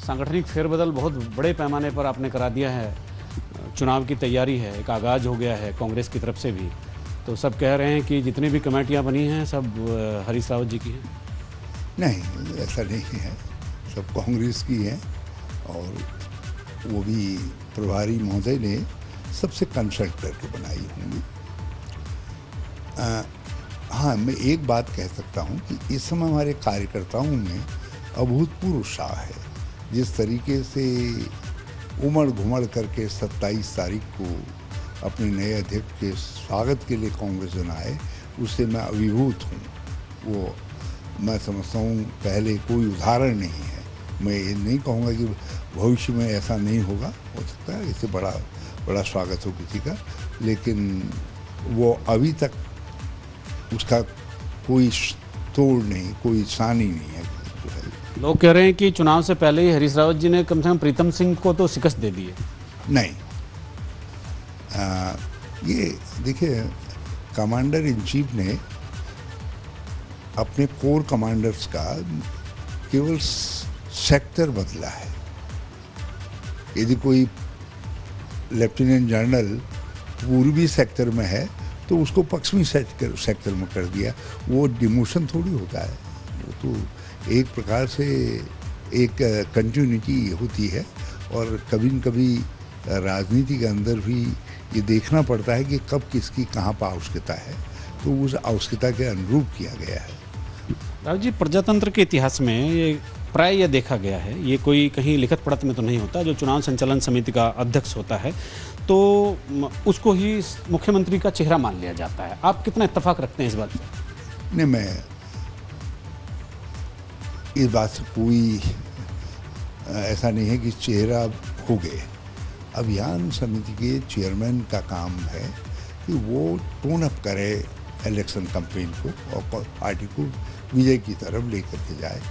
सांगठनिक फेरबदल बहुत बड़े पैमाने पर आपने करा दिया है। चुनाव की तैयारी है, एक आगाज़ हो गया है कांग्रेस की तरफ से भी। तो सब कह रहे हैं कि जितनी भी कमेटियां बनी हैं सब हरीश रावत जी की हैं। नहीं, ऐसा नहीं है, सब कांग्रेस की है और वो भी प्रभारी महोदय ने सबसे कंसल्ट करके बनाई होंगी। हाँ, मैं एक बात कह सकता हूँ कि इस समय हमारे कार्यकर्ताओं में अभूतपूर्व उत्साह है। जिस तरीके से उमड़ घुमड़ करके 27 तारीख को अपने नए अध्यक्ष के स्वागत के लिए कांग्रेस जन आए, उससे मैं अभिभूत हूँ। वो मैं समझता हूँ पहले कोई उदाहरण नहीं है। मैं ये नहीं कहूँगा कि भविष्य में ऐसा नहीं होगा, हो सकता है इससे बड़ा स्वागत हो किसी का, लेकिन वो अभी तक उसका कोई तोड़ नहीं, कोई सानी नहीं है। लोग कह रहे हैं कि चुनाव से पहले ही हरीश रावत जी ने कम से कम प्रीतम सिंह को तो शिकस्त दे दी है। नहीं, ये देखिए, कमांडर इन चीफ ने अपने कोर कमांडर्स का केवल सेक्टर बदला है। यदि कोई लेफ्टिनेंट जनरल पूर्वी सेक्टर में है तो उसको पश्चिमी सेक्टर में कर दिया, वो डिमोशन थोड़ी होता है। वो तो एक प्रकार से एक कंटिन्यूटी होती है और कभी न कभी राजनीति के अंदर भी ये देखना पड़ता है कि कब किसकी कहाँ पर आवश्यकता है, तो उस आवश्यकता के अनुरूप किया गया है। राव जी, प्रजातंत्र के इतिहास में ये प्राय यह देखा गया है, ये कोई कहीं लिखित पढ़त में तो नहीं होता, जो चुनाव संचालन समिति का अध्यक्ष होता है तो उसको ही मुख्यमंत्री का चेहरा मान लिया जाता है। आप कितना इत्तेफाक रखते हैं इस बात से? नहीं, मैं इस बात से कोई ऐसा नहीं है कि चेहरा हो गए। अभियान समिति के चेयरमैन का काम है कि वो टोन अप करे इलेक्शन कैंपेन को और पार्टी को विजय की तरफ लेकर के जाए,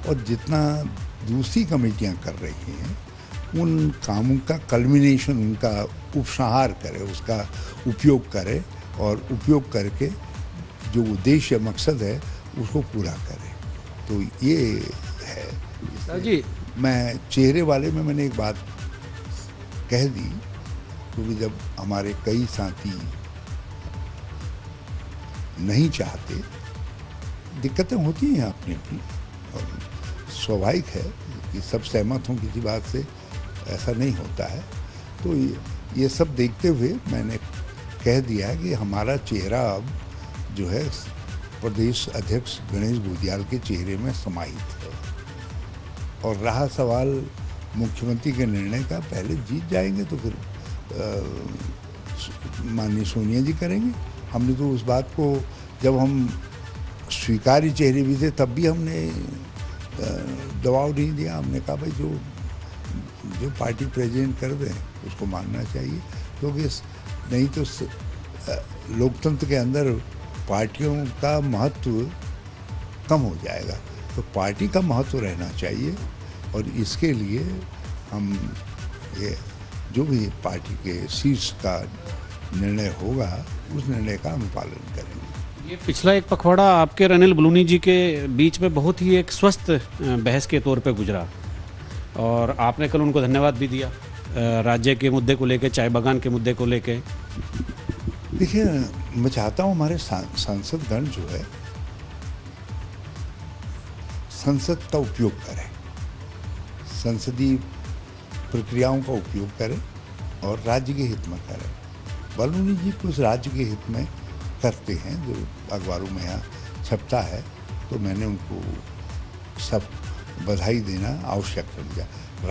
और जितना दूसरी कमेटियां कर रही हैं उन कामों का कल्मिनेशन, उनका उपसंहार करे, उसका उपयोग करे और उपयोग करके जो उद्देश्य मकसद है उसको पूरा करे। तो ये है जी। मैं चेहरे वाले में मैंने एक बात कह दी, क्योंकि जब हमारे कई साथी नहीं चाहते, दिक्कतें होती हैं अपनी अपनी, और स्वाभाविक है कि सब सहमत हों किसी बात से, ऐसा नहीं होता है। तो ये सब देखते हुए मैंने कह दिया है कि हमारा चेहरा अब जो है प्रदेश अध्यक्ष गणेश गुजियाल के चेहरे में समाहित है, और रहा सवाल मुख्यमंत्री के निर्णय का, पहले जीत जाएंगे तो फिर माननीय सोनिया जी करेंगे। हमने तो उस बात को, जब हम स्वीकार्य चेहरे भी थे तब भी हमने दबाव नहीं दिया। हमने कहा भाई जो पार्टी प्रेसिडेंट कर दें उसको मानना चाहिए, क्योंकि नहीं तो लोकतंत्र के अंदर पार्टियों का महत्व कम हो जाएगा। तो पार्टी का महत्व रहना चाहिए, और इसके लिए हम ये जो भी पार्टी के शीर्ष का निर्णय होगा उस निर्णय का अनुपालन करेंगे। ये पिछला एक पखवाड़ा आपके रनिल बलूनी जी के बीच में बहुत ही एक स्वस्थ बहस के तौर पे गुजरा, और आपने कल उनको धन्यवाद भी दिया राज्य के मुद्दे को लेके, चाय बागान के मुद्दे को लेके। देखिए, मैं चाहता हूँ हमारे सांसदगण जो है संसद का उपयोग करें, संसदीय प्रक्रियाओं का उपयोग करें और राज्य के हित में करें। बलूनी जी कुछ राज्य के हित में करते हैं, जो अखबारों में यहाँ छपता है, तो मैंने उनको सब बधाई देना आवश्यक समझा।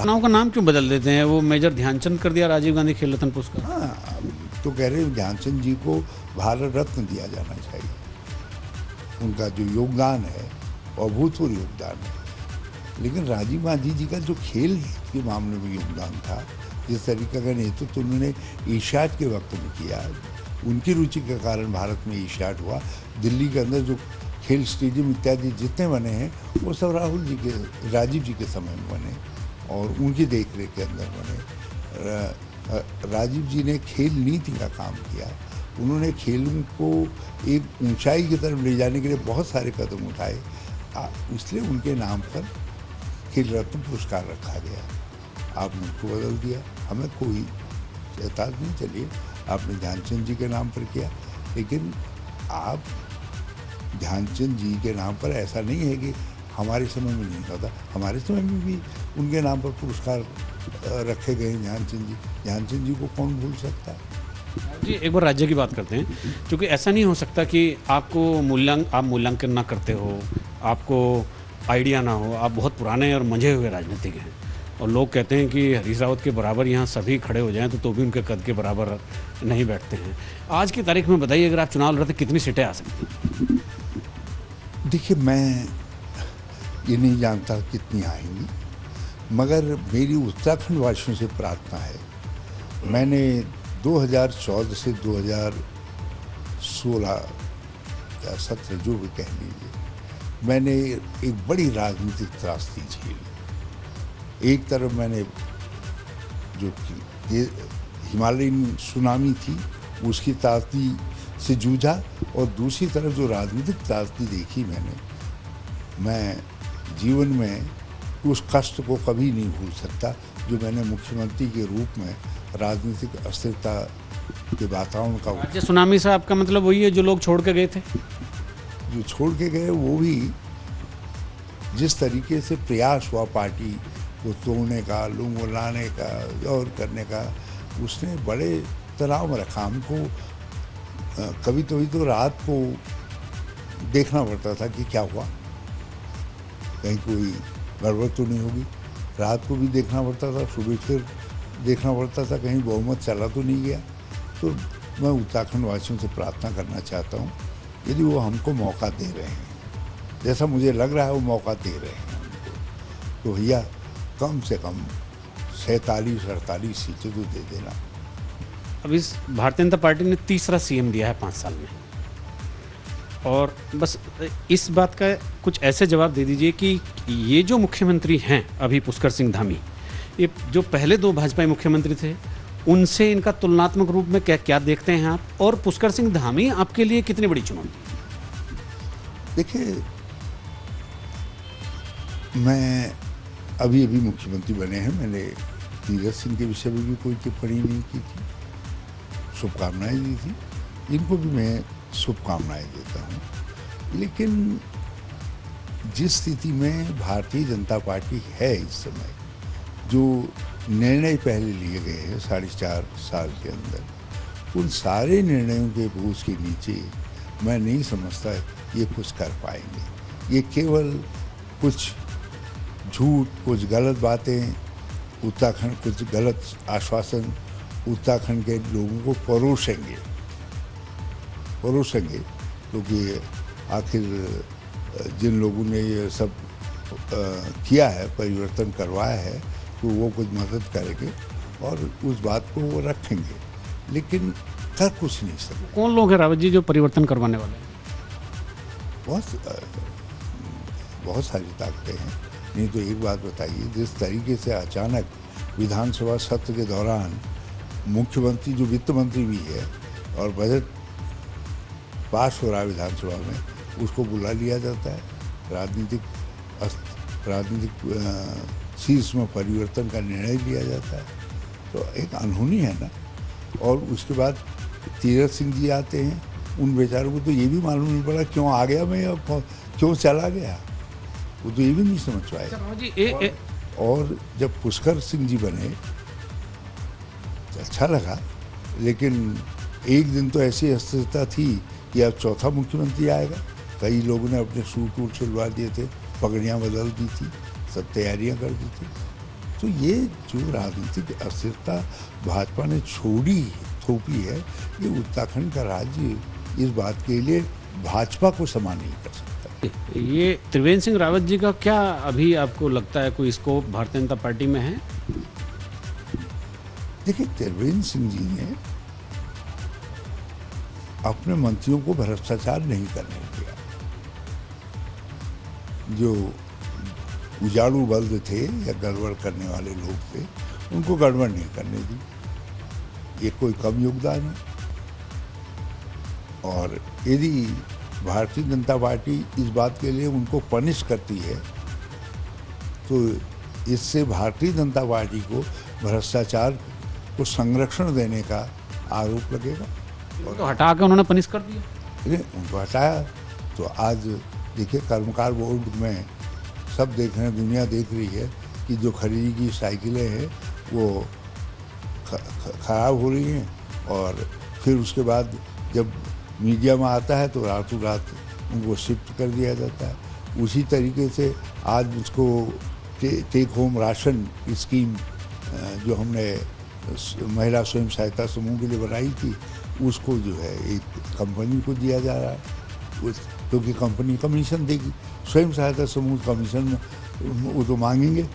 नाव का नाम क्यों बदल देते हैं? वो मेजर ध्यानचंद कर दिया राजीव गांधी खेल रत्न पुरस्कार। हाँ, तो कह रहे हैं ध्यानचंद जी को भारत रत्न दिया जाना चाहिए। उनका जो योगदान है अभूतपूर्व योगदान है, लेकिन राजीव गांधी जी का जो खेल के मामले में योगदान था, जिस तरीके का नेतृत्व तो उन्होंने एशियाड के वक्त में किया, उनकी रुचि के कारण भारत में एशियाड हुआ। दिल्ली के अंदर जो खेल स्टेडियम इत्यादि जितने बने हैं वो सब राजीव जी के समय में बने और उनकी देखरेख के अंदर बने। राजीव जी ने खेल नीति का काम किया। उन्होंने खेलों को एक ऊंचाई की तरफ ले जाने के लिए बहुत सारे कदम उठाए, इसलिए उनके नाम पर खेल रत्न पुरस्कार रखा गया, आपने उसको बदल दिया। हमें कोई एतराज नहीं, चलिए आपने ध्यानचंद जी के नाम पर किया, लेकिन आप ध्यानचंद जी के नाम पर ऐसा नहीं है कि हमारे समय में नहीं होता, हमारे समय में भी उनके नाम पर पुरस्कार रखे गए ध्यानचंद जी को कौन भूल सकता है। जी एक बार राज्य की बात करते हैं, क्योंकि ऐसा नहीं हो सकता कि आपको आप मूल्यांकन ना करते हो, आपको आइडिया ना हो, आप बहुत पुराने और मंझे हुए राजनीतिक हैं और लोग कहते हैं कि हरीश रावत के बराबर यहाँ सभी खड़े हो जाएं तो भी उनके कद के बराबर नहीं बैठते हैं। आज की तारीख में बताइए, अगर आप चुनाव लड़ते कितनी सीटें आ सकती हैं? देखिए, मैं ये नहीं जानता कितनी आएंगी, मगर मेरी उत्तराखंड वासियों से प्रार्थना है। मैंने 2014 से 2016 या 17 जो भी कह लीजिए, मैंने एक बड़ी राजनीतिक त्रासदी झेली। एक तरफ मैंने जो कि हिमालयन सुनामी थी उसकी त्रासदी से जूझा, और दूसरी तरफ जो राजनीतिक त्रासदी देखी मैं जीवन में उस कष्ट को कभी नहीं भूल सकता जो मैंने मुख्यमंत्री के रूप में राजनीतिक अस्थिरता के वातावरण का। राज्य सुनामी से आपका मतलब वही है जो लोग छोड़ के गए थे? जो छोड़ के गए वो भी जिस तरीके से प्रयास हुआ पार्टी को तोड़ने का, लोगों को लाने का और करने का, उसने बड़े तनाव में रखा हमको। कभी तो रात को देखना पड़ता था कि क्या हुआ, कहीं कोई गड़बड़ तो नहीं होगी। रात को भी देखना पड़ता था, सुबह फिर देखना पड़ता था कहीं बहुमत चला तो नहीं गया। तो मैं उत्तराखंड वासियों से प्रार्थना करना चाहता हूँ, यदि वो हमको मौका दे रहे हैं, जैसा मुझे लग रहा है वो मौका दे रहे हैं हमको, तो भैया कम से कम 47-48 सीटें तो दे देना। अब इस भारतीय जनता पार्टी ने तीसरा सीएम दिया है 5 साल में, और बस इस बात का कुछ ऐसे जवाब दे दीजिए कि ये जो मुख्यमंत्री हैं अभी पुष्कर सिंह धामी, ये जो पहले 2 भाजपाई मुख्यमंत्री थे उनसे इनका तुलनात्मक रूप में क्या देखते हैं आप, और पुष्कर सिंह धामी आपके लिए कितनी बड़ी चुनौती? देखिए, मैं अभी मुख्यमंत्री बने हैं, मैंने तीरथ सिंह के विषय में भी कोई टिप्पणी नहीं की थी, शुभकामनाएं दी थी। इनको भी मैं शुभकामनाएं देता हूँ, लेकिन जिस स्थिति में भारतीय जनता पार्टी है इस समय, जो निर्णय पहले लिए गए हैं 4.5 साल के अंदर, उन सारे निर्णयों के बोझ के नीचे मैं नहीं समझता ये कुछ कर पाएंगे। ये केवल कुछ झूठ, कुछ गलत बातें, उत्तराखंड कुछ गलत आश्वासन उत्तराखंड के लोगों को परोसेंगे, क्योंकि आखिर जिन लोगों ने ये सब किया है, परिवर्तन करवाया है, तो वो कुछ मदद करेंगे और उस बात को वो रखेंगे, लेकिन कर कुछ नहीं सकते। कौन लोग हैं रावत जी जो परिवर्तन करवाने वाले हैं? बहुत सारी ताकतें हैं। नहीं तो एक बात बताइए, जिस तरीके से अचानक विधानसभा सत्र के दौरान मुख्यमंत्री जो वित्त मंत्री भी है और बजट पास हो रहा है विधानसभा में, उसको बुला लिया जाता है, राजनीतिक शीर्ष में परिवर्तन का निर्णय लिया जाता है, तो एक अनहोनी है ना। और उसके बाद तीरथ सिंह जी आते हैं, उन बेचारों को तो ये भी मालूम नहीं पड़ा क्यों आ गया मैं और क्यों चला गया, वो तो ये भी नहीं समझ पाए। और जब पुष्कर सिंह जी बने तो अच्छा लगा, लेकिन एक दिन तो ऐसी अस्थिरता थी कि अब चौथा मुख्यमंत्री आएगा। कई लोगों ने अपने सूट वूट सिलवा दिए थे, पगड़ियाँ बदल दी थी, सब तैयारियां कर दी थी। तो ये जो राजनीतिक अस्थिरता भाजपा ने थोपी है, ये उत्तराखंड का राज्य इस बात के लिए भाजपा को समा नहीं कर सकता। ये त्रिवेंद्र सिंह रावत जी का क्या अभी आपको लगता है कोई स्कोप भारतीय जनता पार्टी में है? देखिए, त्रिवेंद्र सिंह जी ने अपने मंत्रियों को भ्रष्टाचार नहीं करने दिया। जो उजाड़ू बल्द थे या गड़बड़ करने वाले लोग थे, उनको गड़बड़ नहीं करने दी। ये कोई कम योगदान है। और यदि भारतीय जनता पार्टी इस बात के लिए उनको पनिश करती है, तो इससे भारतीय जनता पार्टी को भ्रष्टाचार को संरक्षण देने का आरोप लगेगा। तो हटा के उन्होंने पनिश कर दिया। नहीं, उनको हटाया तो आज देखिए कर्मकार बोर्ड में सब देख रहे हैं, दुनिया देख रही है कि जो खरीदी की साइकिलें हैं वो खराब हो रही हैं, और फिर उसके बाद जब मीडिया में आता है तो रातों रात उनको शिफ्ट कर दिया जाता है। उसी तरीके से आज उसको टेक होम राशन स्कीम जो हमने महिला स्वयं सहायता समूह के लिए बनाई थी, उसको जो है एक कंपनी को दिया जा रहा है, क्योंकि कंपनी कमीशन देगी। स्वयं सहायता समूह कमीशन वो तो मांगेंगे।